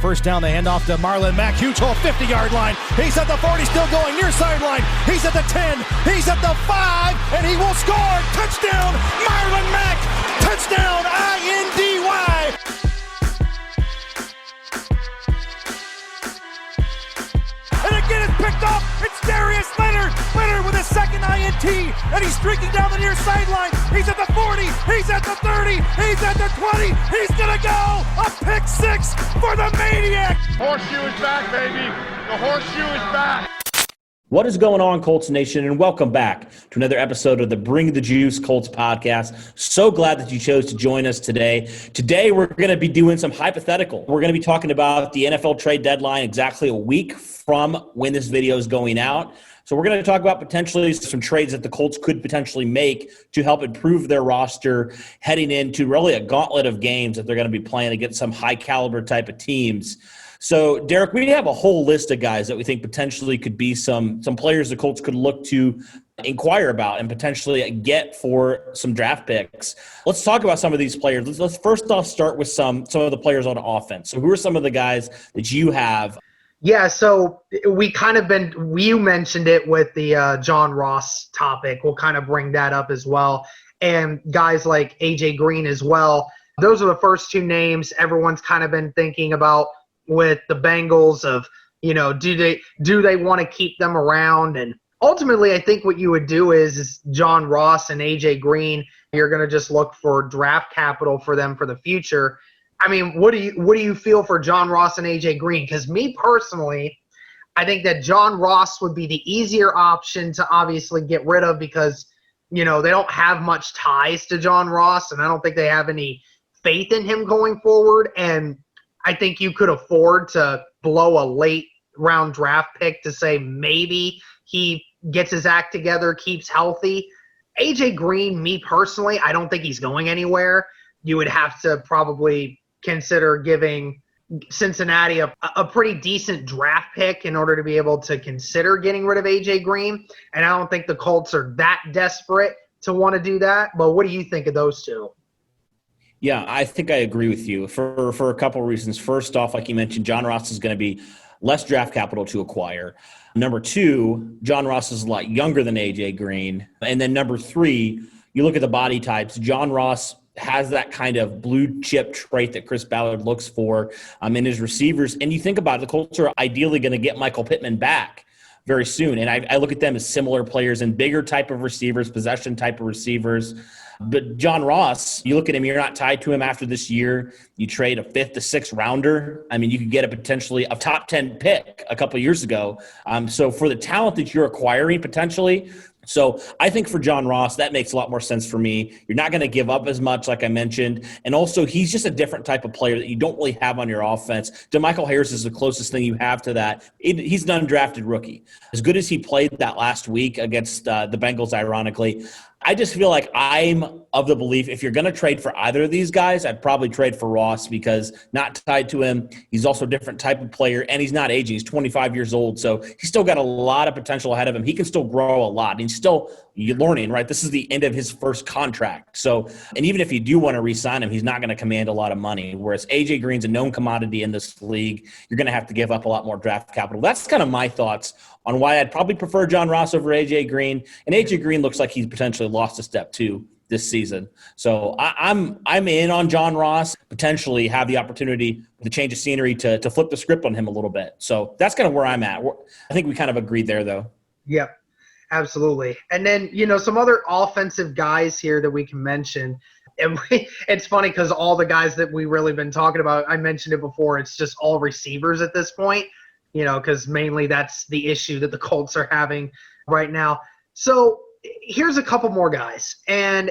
first down. They hand off to Marlon Mack. Huge hole, 50-yard line. He's at the 40, still going near sideline. He's at the 10. He's at the 5, and he will score. Touchdown, Marlon Mack. Touchdown, I-N-D-Y. And again, it's picked up. It's Darius Leonard. Leonard with his second INT, and he's streaking down the near sideline. He's at the 40. He's at the 30. He's at the 20. He's going to go. A pick six for the Maniac. Horseshoe is back, baby. The horseshoe is back. What is going on, Colts Nation, and welcome back to another episode of the Bring the Juice Colts podcast. So glad that you chose to join us today. Today, we're going to be doing some hypothetical. We're going to be talking about the NFL trade deadline exactly a week from when this video is going out. So we're going to talk about potentially some trades that the Colts could potentially make to help improve their roster heading into really a gauntlet of games that they're going to be playing against some high-caliber type of teams. So, Derek, we have a whole list of guys that we think potentially could be some players the Colts could look to inquire about and potentially get for some draft picks. Let's talk about some of these players. Let's first off start with some of the players on offense. So who are some of the guys that you have? Yeah, so you mentioned it with the John Ross topic. We'll kind of bring that up as well. And guys like A.J. Green as well. Those are the first two names everyone's kind of been thinking about with the Bengals of, you know, do they want to keep them around? And ultimately, I think what you would do is John Ross and A.J. Green, you're going to just look for draft capital for them for the future. I mean, what do you feel for John Ross and A.J. Green? Because me personally, I think that John Ross would be the easier option to obviously get rid of because, you know, they don't have much ties to John Ross, and I don't think they have any faith in him going forward. And I think you could afford to blow a late round draft pick to say maybe he gets his act together, keeps healthy. A.J. Green, me personally, I don't think he's going anywhere. You would have to probably consider giving Cincinnati a pretty decent draft pick in order to be able to consider getting rid of A.J. Green. And I don't think the Colts are that desperate to want to do that. But what do you think of those two? Yeah, I think I agree with you for a couple of reasons. First off, like you mentioned, John Ross is going to be less draft capital to acquire. Number two, John Ross is a lot younger than A.J. Green. And then number three, you look at the body types. John Ross has that kind of blue chip trait that Chris Ballard looks for in his receivers. And you think about it, the Colts are ideally going to get Michael Pittman back very soon. And I look at them as similar players and bigger type of receivers, possession type of receivers. But John Ross, you look at him, you're not tied to him after this year. You trade a 5th to 6th rounder. I mean, you could get potentially a top 10 pick a couple of years ago. So for the talent that you're acquiring potentially, so I think for John Ross, that makes a lot more sense for me. You're not going to give up as much, like I mentioned. And also, he's just a different type of player that you don't really have on your offense. DeMichael Harris is the closest thing you have to that. He's an undrafted rookie. As good as he played that last week against the Bengals, ironically, I just feel like I'm of the belief if you're going to trade for either of these guys, I'd probably trade for Ross because not tied to him. He's also a different type of player, and he's not aging. He's 25 years old, so he's still got a lot of potential ahead of him. He can still grow a lot. He's still learning, right? This is the end of his first contract. So, and even if you do want to re-sign him, he's not going to command a lot of money, whereas A.J. Green's a known commodity in this league. You're going to have to give up a lot more draft capital. That's kind of my thoughts on why I'd probably prefer John Ross over A.J. Green. And A.J. Green looks like he's potentially lost a step too this season. So I'm in on John Ross, potentially have the opportunity with a change of scenery to flip the script on him a little bit. So that's kind of where I'm at. I think we kind of agreed there, though. Yep, absolutely. And then, you know, some other offensive guys here that we can mention. And it's funny because all the guys that we really been talking about, I mentioned it before, it's just all receivers at this point, you know, because mainly that's the issue that the Colts are having right now. So here's a couple more guys. And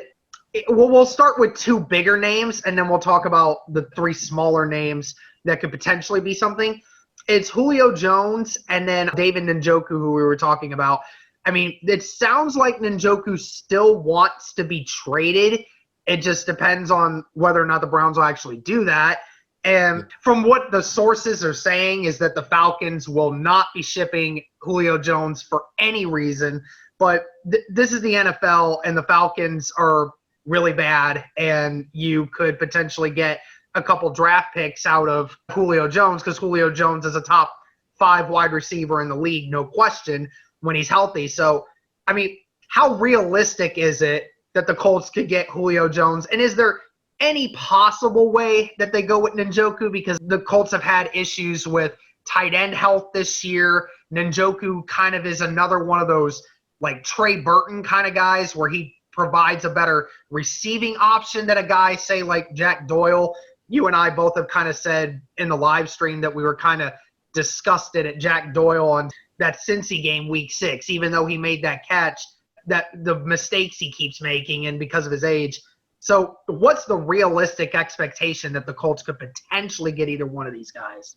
we'll start with two bigger names, and then we'll talk about the three smaller names that could potentially be something. It's Julio Jones and then David Njoku, who we were talking about. I mean, it sounds like Njoku still wants to be traded. It just depends on whether or not the Browns will actually do that. And from what the sources are saying is that the Falcons will not be shipping Julio Jones for any reason. But this is the NFL, and the Falcons are really bad, and you could potentially get a couple draft picks out of Julio Jones, because Julio Jones is a top 5 wide receiver in the league, no question, when he's healthy. So, I mean, how realistic is it that the Colts could get Julio Jones? And is there any possible way that they go with Njoku? Because the Colts have had issues with tight end health this year. Njoku kind of is another one of those like Trey Burton kind of guys where he provides a better receiving option than a guy, say, like Jack Doyle. You and I both have kind of said in the live stream that we were kind of disgusted at Jack Doyle on that Cincy game week 6, even though he made that catch, that the mistakes he keeps making and because of his age. So what's the realistic expectation that the Colts could potentially get either one of these guys?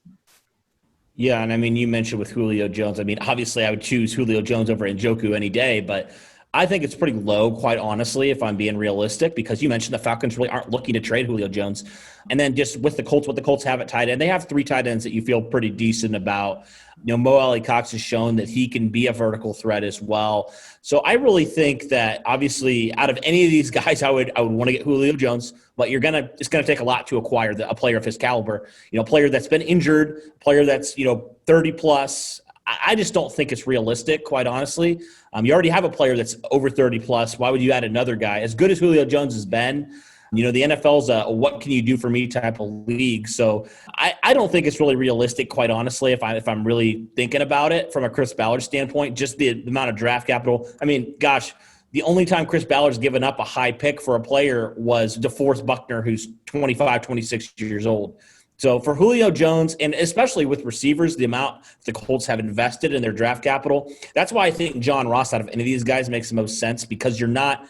Yeah, and I mean, you mentioned with Julio Jones. I mean, obviously I would choose Julio Jones over Njoku any day, but I think it's pretty low, quite honestly, if I'm being realistic, because you mentioned the Falcons really aren't looking to trade Julio Jones. And then just with the Colts, what the Colts have at tight end, they have 3 tight ends that you feel pretty decent about. You know, Mo Alley-Cox has shown that he can be a vertical threat as well. So I really think that obviously out of any of these guys, I would want to get Julio Jones, but it's gonna take a lot to acquire a player of his caliber. You know, a player that's been injured, a player that's 30 plus. I just don't think it's realistic, quite honestly. You already have a player that's over 30 plus. Why would you add another guy? As good as Julio Jones has been, the NFL's a what can you do for me type of league. So I don't think it's really realistic, quite honestly, if I'm really thinking about it from a Chris Ballard standpoint, just the amount of draft capital. I mean, gosh, the only time Chris Ballard's given up a high pick for a player was DeForest Buckner, who's 25, 26 years old. So for Julio Jones, and especially with receivers, the amount the Colts have invested in their draft capital, that's why I think John Ross out of any of these guys makes the most sense, because you're not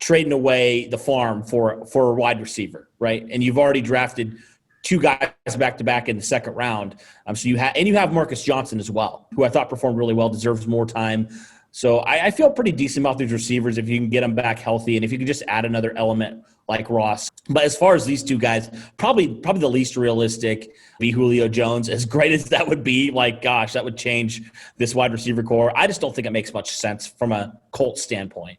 trading away the farm for a wide receiver, right? And you've already drafted 2 guys back-to-back in the second round. So you have Marcus Johnson as well, who I thought performed really well, deserves more time. So I feel pretty decent about these receivers if you can get them back healthy and if you can just add another element like Ross. But as far as these 2 guys, probably the least realistic be Julio Jones. As great as that would be, like, gosh, that would change this wide receiver core. I just don't think it makes much sense from a Colts standpoint.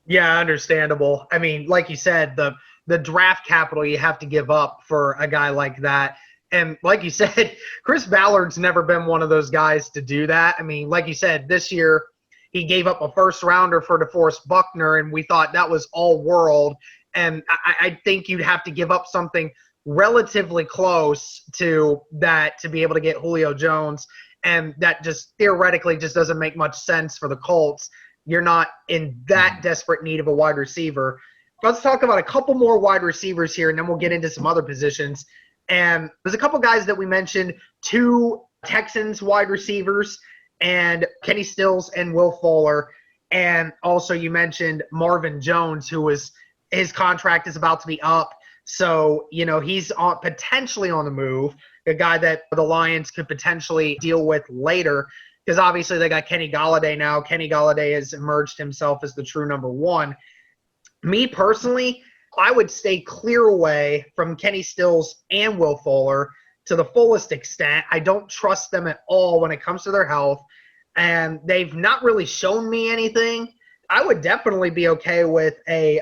Yeah, understandable. I mean, like you said, the draft capital you have to give up for a guy like that. And like you said, Chris Ballard's never been one of those guys to do that. I mean, like you said, this year he gave up a first-rounder for DeForest Buckner, and we thought that was all world. And I think you'd have to give up something relatively close to that to be able to get Julio Jones. And that just theoretically just doesn't make much sense for the Colts. You're not in that desperate need of a wide receiver. Let's talk about a couple more wide receivers here, and then we'll get into some other positions. And there's a couple guys that we mentioned, 2 Texans wide receivers, and Kenny Stills and Will Fuller. And also you mentioned Marvin Jones, his contract is about to be up. So, he's potentially on the move, a guy that the Lions could potentially deal with later, because obviously they got Kenny Golladay now. Kenny Golladay has emerged himself as the true number 1. Me personally, I would stay clear away from Kenny Stills and Will Fuller to the fullest extent. I don't trust them at all when it comes to their health, and they've not really shown me anything. I would definitely be okay with a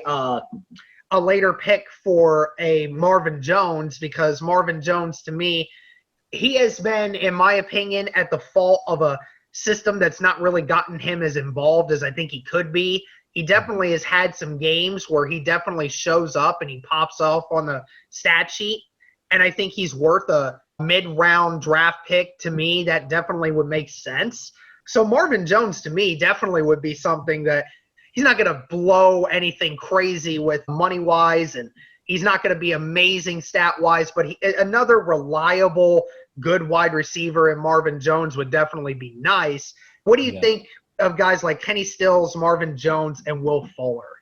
later pick for a Marvin Jones, because Marvin Jones, to me, he has been, in my opinion, at the fault of a system that's not really gotten him as involved as I think he could be. He definitely has had some games where he definitely shows up and he pops off on the stat sheet, and I think he's worth a mid-round draft pick. To me, that definitely would make sense. So Marvin Jones, to me, definitely would be something that he's not going to blow anything crazy with money-wise, and he's not going to be amazing stat-wise, but another reliable, good wide receiver in Marvin Jones would definitely be nice. What do you think of guys like Kenny Stills, Marvin Jones, and Will Fuller?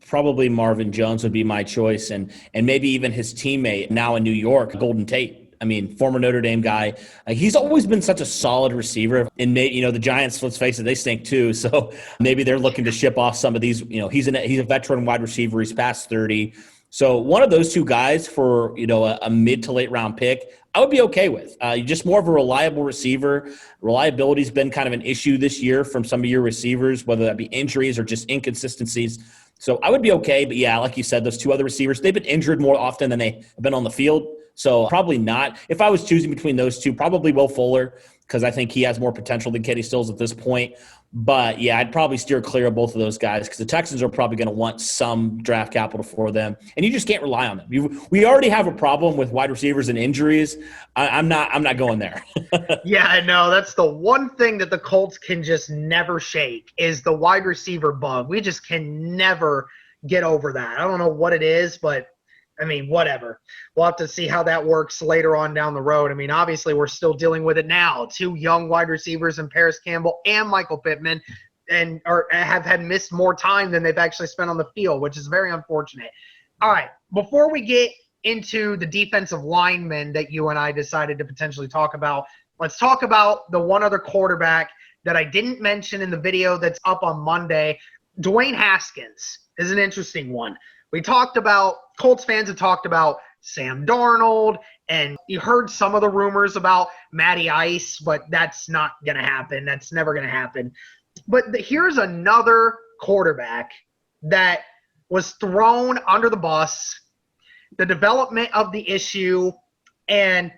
Probably Marvin Jones would be my choice, and maybe even his teammate now in New York, Golden Tate. I mean, former Notre Dame guy. He's always been such a solid receiver. And, the Giants, let's face it, they stink too. So maybe they're looking to ship off some of these. He's a veteran wide receiver. He's past 30. So one of those two guys for, a mid to late round pick, I would be okay with. Just more of a reliable receiver. Reliability's been kind of an issue this year from some of your receivers, whether that be injuries or just inconsistencies. So I would be okay. But yeah, like you said, those two other receivers, they've been injured more often than they have been on the field. So probably not. If I was choosing between those two, probably Will Fuller, because I think he has more potential than Kenny Stills at this point. But, yeah, I'd probably steer clear of both of those guys because the Texans are probably going to want some draft capital for them, and you just can't rely on them. We already have a problem with wide receivers and injuries. I'm not going there. Yeah, I know. That's the one thing that the Colts can just never shake is the wide receiver bug. We just can never get over that. I don't know what it is, but whatever. We'll have to see how that works later on down the road. Obviously, we're still dealing with it now. Two young wide receivers in Paris Campbell and Michael Pittman have had missed more time than they've actually spent on the field, which is very unfortunate. All right, before we get into the defensive linemen that you and I decided to potentially talk about, let's talk about the one other quarterback that I didn't mention in the video that's up on Monday. Dwayne Haskins is an interesting one. Colts fans have talked about Sam Darnold, and you heard some of the rumors about Matty Ice, but that's not going to happen. That's never going to happen. But here's another quarterback that was thrown under the bus, the development of the issue, and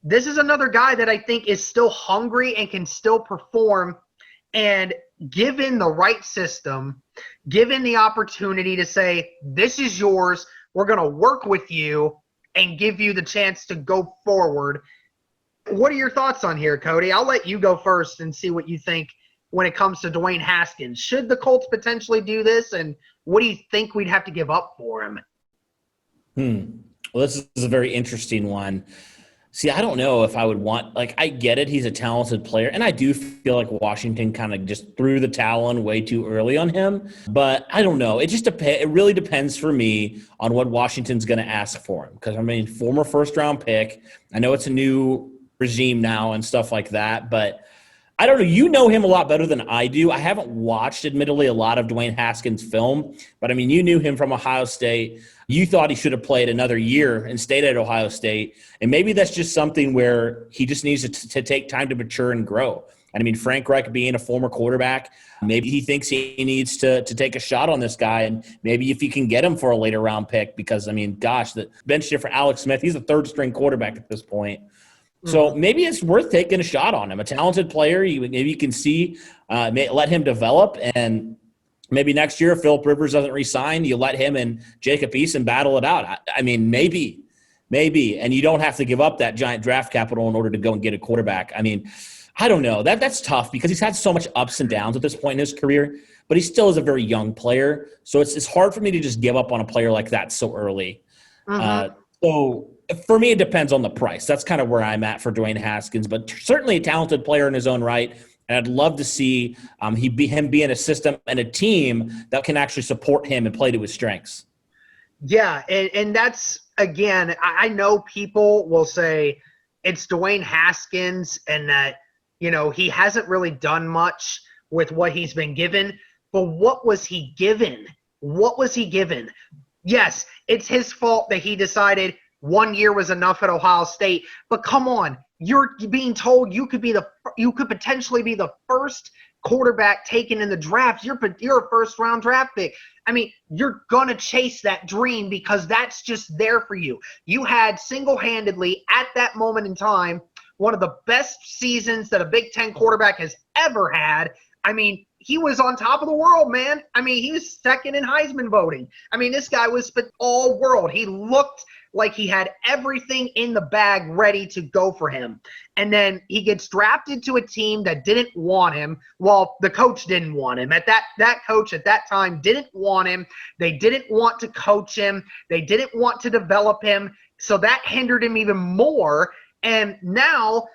this is another guy that I think is still hungry and can still perform, and given the right system, given the opportunity to say, this is yours, we're going to work with you and give you the chance to go forward. What are your thoughts on here, Cody? I'll let you go first and see what you think when it comes to Dwayne Haskins. Should the Colts potentially do this, and what do you think we'd have to give up for him? Well, this is a very interesting one. See, I don't know if I would want – I get it. He's a talented player, and I do feel like Washington kind of just threw the towel in way too early on him. But I don't know. It just depends. It really depends for me on what Washington's going to ask for him because, former first-round pick. I know it's a new regime now and stuff like that, but I don't know. You know him a lot better than I do. I haven't watched, admittedly, a lot of Dwayne Haskins' film, but, you knew him from Ohio State. You thought he should have played another year and stayed at Ohio State. And maybe that's just something where he just needs to take time to mature and grow. And Frank Reich being a former quarterback, maybe he thinks he needs to take a shot on this guy. And maybe if he can get him for a later round pick, because, the bench here for Alex Smith, he's a third string quarterback at this point. So maybe it's worth taking a shot on him. A talented player, maybe you can see, let him develop, and maybe next year if Phillip Rivers doesn't re-sign, you let him and Jacob Eason battle it out. Maybe, and you don't have to give up that giant draft capital in order to go and get a quarterback. I don't know. That's tough because he's had so much ups and downs at this point in his career, but he still is a very young player. So it's hard for me to just give up on a player like that so early. So for me, it depends on the price. That's kind of where I'm at for Dwayne Haskins, but certainly a talented player in his own right. And I'd love to see him be in a system and a team that can actually support him and play to his strengths. Yeah, and that's, again, I know people will say it's Dwayne Haskins and that, he hasn't really done much with what he's been given. But what was he given? What was he given? Yes, it's his fault that he decided 1 year was enough at Ohio State. But come on, you're being told you could potentially be the first quarterback taken in the draft. You're a first-round draft pick. You're going to chase that dream because that's just there for you. You had single-handedly, at that moment in time, one of the best seasons that a Big Ten quarterback has ever had. He was on top of the world, man. He was second in Heisman voting. This guy was all world. He looked like he had everything in the bag ready to go for him. And then he gets drafted to a team that didn't want him. Well, the coach didn't want him. That coach at that time didn't want him. They didn't want to coach him. They didn't want to develop him. So that hindered him even more. And now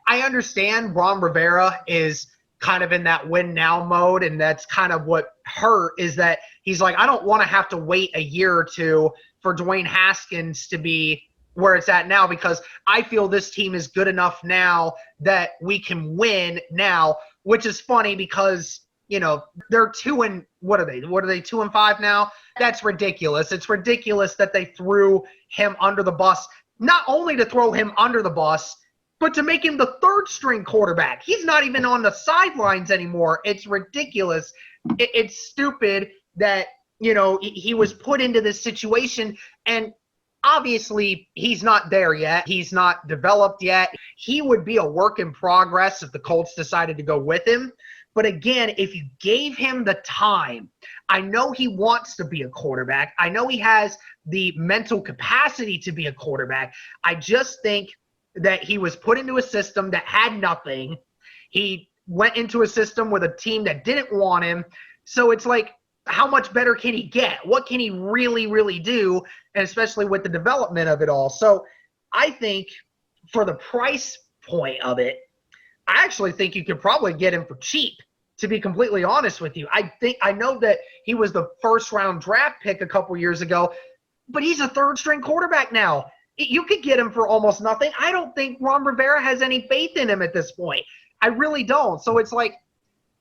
I understand Ron Rivera is kind of in that win now mode, and that's kind of what hurt is that he's like, I don't want to have to wait a year or two for Dwayne Haskins to be where it's at now because I feel this team is good enough now that we can win now, which is funny because they're 2-5 now? That's ridiculous. It's ridiculous that they threw him under the bus, not only to throw him under the bus, but to make him the third string quarterback. He's not even on the sidelines anymore. It's ridiculous. It's stupid that, he was put into this situation, and obviously he's not there yet. He's not developed yet. He would be a work in progress if the Colts decided to go with him. But again, if you gave him the time, I know he wants to be a quarterback. I know he has the mental capacity to be a quarterback. I just think that he was put into a system that had nothing. He went into a system with a team that didn't want him. So it's like, how much better can he get? What can he really, really do? And especially with the development of it all. So I think for the price point of it, I actually think you could probably get him for cheap, to be completely honest with you. I know that he was the first round draft pick a couple years ago, but he's a third string quarterback now. You could get him for almost nothing. I don't think Ron Rivera has any faith in him at this point. I really don't. So it's like,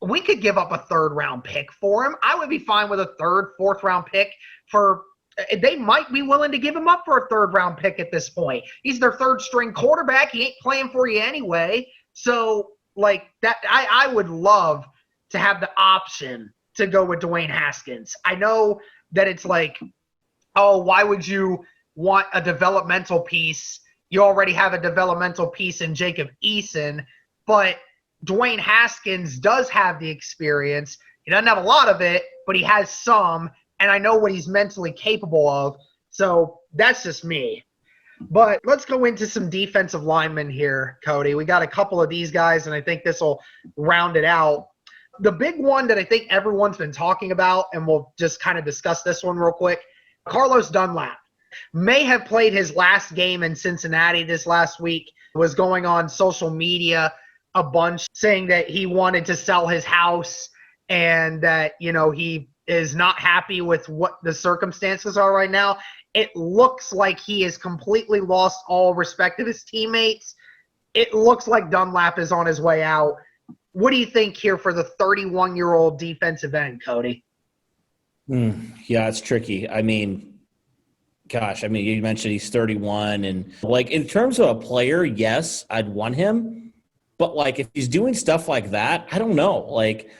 we could give up a third round pick for him. I would be fine with a third, fourth round pick they might be willing to give him up for a third round pick at this point. He's their third string quarterback. He ain't playing for you anyway. So like that, I would love to have the option to go with Dwayne Haskins. I know that it's like, oh, why would you want a developmental piece? You already have a developmental piece in Jacob Eason, but Dwayne Haskins does have the experience. He doesn't have a lot of it, but he has some, and I know what he's mentally capable of. So that's just me. But let's go into some defensive linemen here, Cody. We got a couple of these guys, and I think this will round it out. The big one that I think everyone's been talking about, and we'll just kind of discuss this one real quick, Carlos Dunlap may have played his last game in Cincinnati this last week, was going on social media a bunch saying that he wanted to sell his house and that, he is not happy with what the circumstances are right now. It looks like he has completely lost all respect of his teammates. It looks like Dunlap is on his way out. What do you think here for the 31-year-old defensive end, Cody? Yeah, it's tricky. I mean, you mentioned he's 31, and like in terms of a player, yes, I'd want him. But like if he's doing stuff like that, I don't know. Like,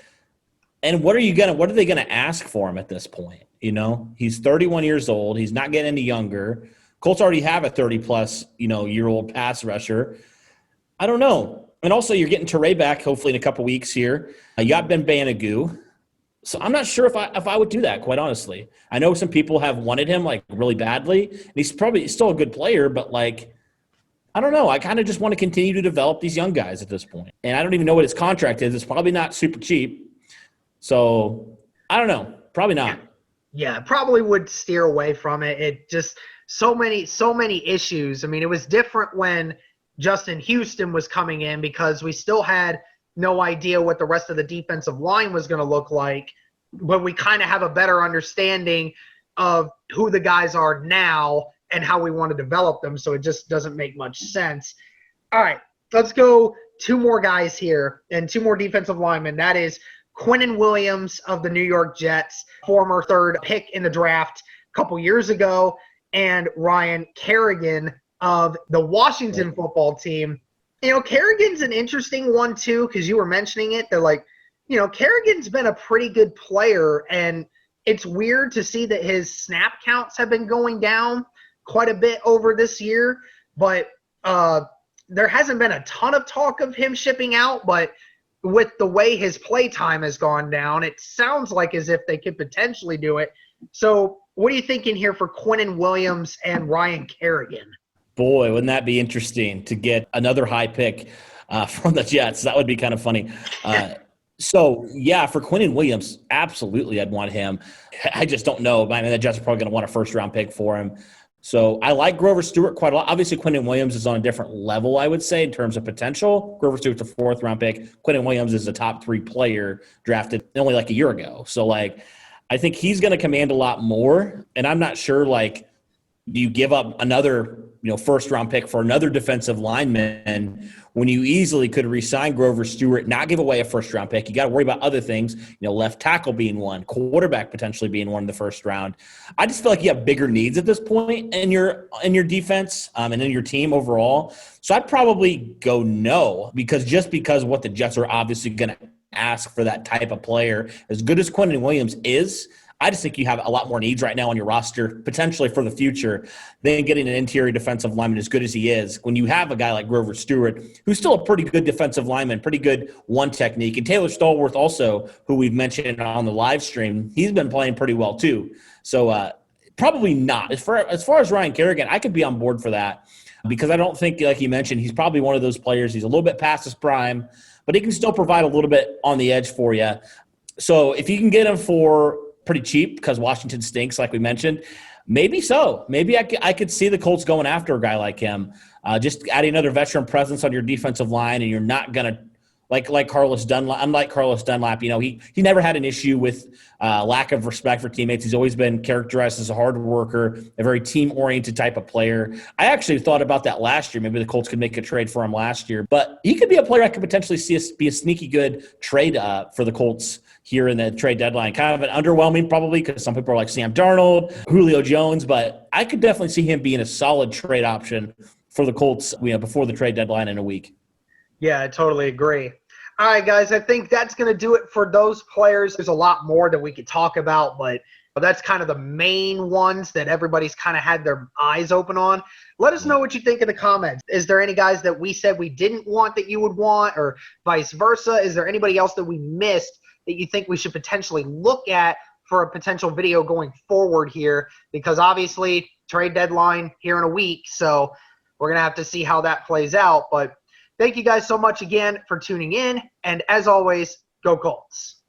and what are they gonna ask for him at this point? He's 31 years old. He's not getting any younger. Colts already have a 30-plus, year-old pass rusher. I don't know. And also, you're getting Teray back hopefully in a couple weeks here. You got Ben Banagoo. So I'm not sure if I would do that, quite honestly. I know some people have wanted him like really badly, and he's probably still a good player, but like, I don't know. I kind of just want to continue to develop these young guys at this point. And I don't even know what his contract is. It's probably not super cheap. So I don't know. Probably not. Yeah, probably would steer away from it. It just so many issues. I mean, it was different when Justin Houston was coming in because we still had no idea what the rest of the defensive line was going to look like, but we kind of have a better understanding of who the guys are now and how we want to develop them, so it just doesn't make much sense. All right, let's go two more guys here and two more defensive linemen. That is Quinn Williams of the New York Jets, former third pick in the draft a couple years ago, and Ryan Kerrigan of the Washington football team. Kerrigan's an interesting one too, because you were mentioning it. They're like, Kerrigan's been a pretty good player, and it's weird to see that his snap counts have been going down quite a bit over this year, but there hasn't been a ton of talk of him shipping out, but with the way his play time has gone down, it sounds like as if they could potentially do it. So what are you thinking here for Quinn Williams and Ryan Kerrigan? Boy, wouldn't that be interesting to get another high pick from the Jets? That would be kind of funny. So, yeah, for Quinn Williams, absolutely I'd want him. I just don't know. I mean, the Jets are probably going to want a first-round pick for him. So I like Grover Stewart quite a lot. Obviously, Quinn Williams is on a different level, I would say, in terms of potential. Grover Stewart's a fourth-round pick. Quinn Williams is a top-3 player drafted only like a year ago. So, like, I think he's going to command a lot more. And I'm not sure, like, Do you give up another, first round pick for another defensive lineman when you easily could re-sign Grover Stewart, not give away a first round pick? You got to worry about other things, left tackle being one, quarterback potentially being one in the first round. I just feel like you have bigger needs at this point in your defense and in your team overall. So I'd probably go no, because what the Jets are obviously going to ask for that type of player, as good as Quinn Williams is, I just think you have a lot more needs right now on your roster, potentially for the future, than getting an interior defensive lineman as good as he is. When you have a guy like Grover Stewart, who's still a pretty good defensive lineman, pretty good one technique, and Taylor Stallworth also, who we've mentioned on the live stream, he's been playing pretty well too. So probably not. As far as Ryan Kerrigan, I could be on board for that, because I don't think, like you mentioned, he's probably one of those players. He's a little bit past his prime, but he can still provide a little bit on the edge for you. So if you can get him for pretty cheap, because Washington stinks, like we mentioned, maybe so. Maybe I could see the Colts going after a guy like him. Just adding another veteran presence on your defensive line, and you're not going to, like Carlos Dunlap. Unlike Carlos Dunlap, he never had an issue with lack of respect for teammates. He's always been characterized as a hard worker, a very team-oriented type of player. I actually thought about that last year. Maybe the Colts could make a trade for him last year. But he could be a player I could potentially see be a sneaky good trade for the Colts here in the trade deadline. Kind of an underwhelming probably, because some people are like Sam Darnold, Julio Jones, but I could definitely see him being a solid trade option for the Colts before the trade deadline in a week. Yeah, I totally agree. All right, guys, I think that's going to do it for those players. There's a lot more that we could talk about, but that's kind of the main ones that everybody's kind of had their eyes open on. Let us know what you think in the comments. Is there any guys that we said we didn't want that you would want, or vice versa? Is there anybody else that we missed that you think we should potentially look at for a potential video going forward here? Because obviously trade deadline here in a week, so we're going to have to see how that plays out. But thank you guys so much again for tuning in, and as always, go Colts.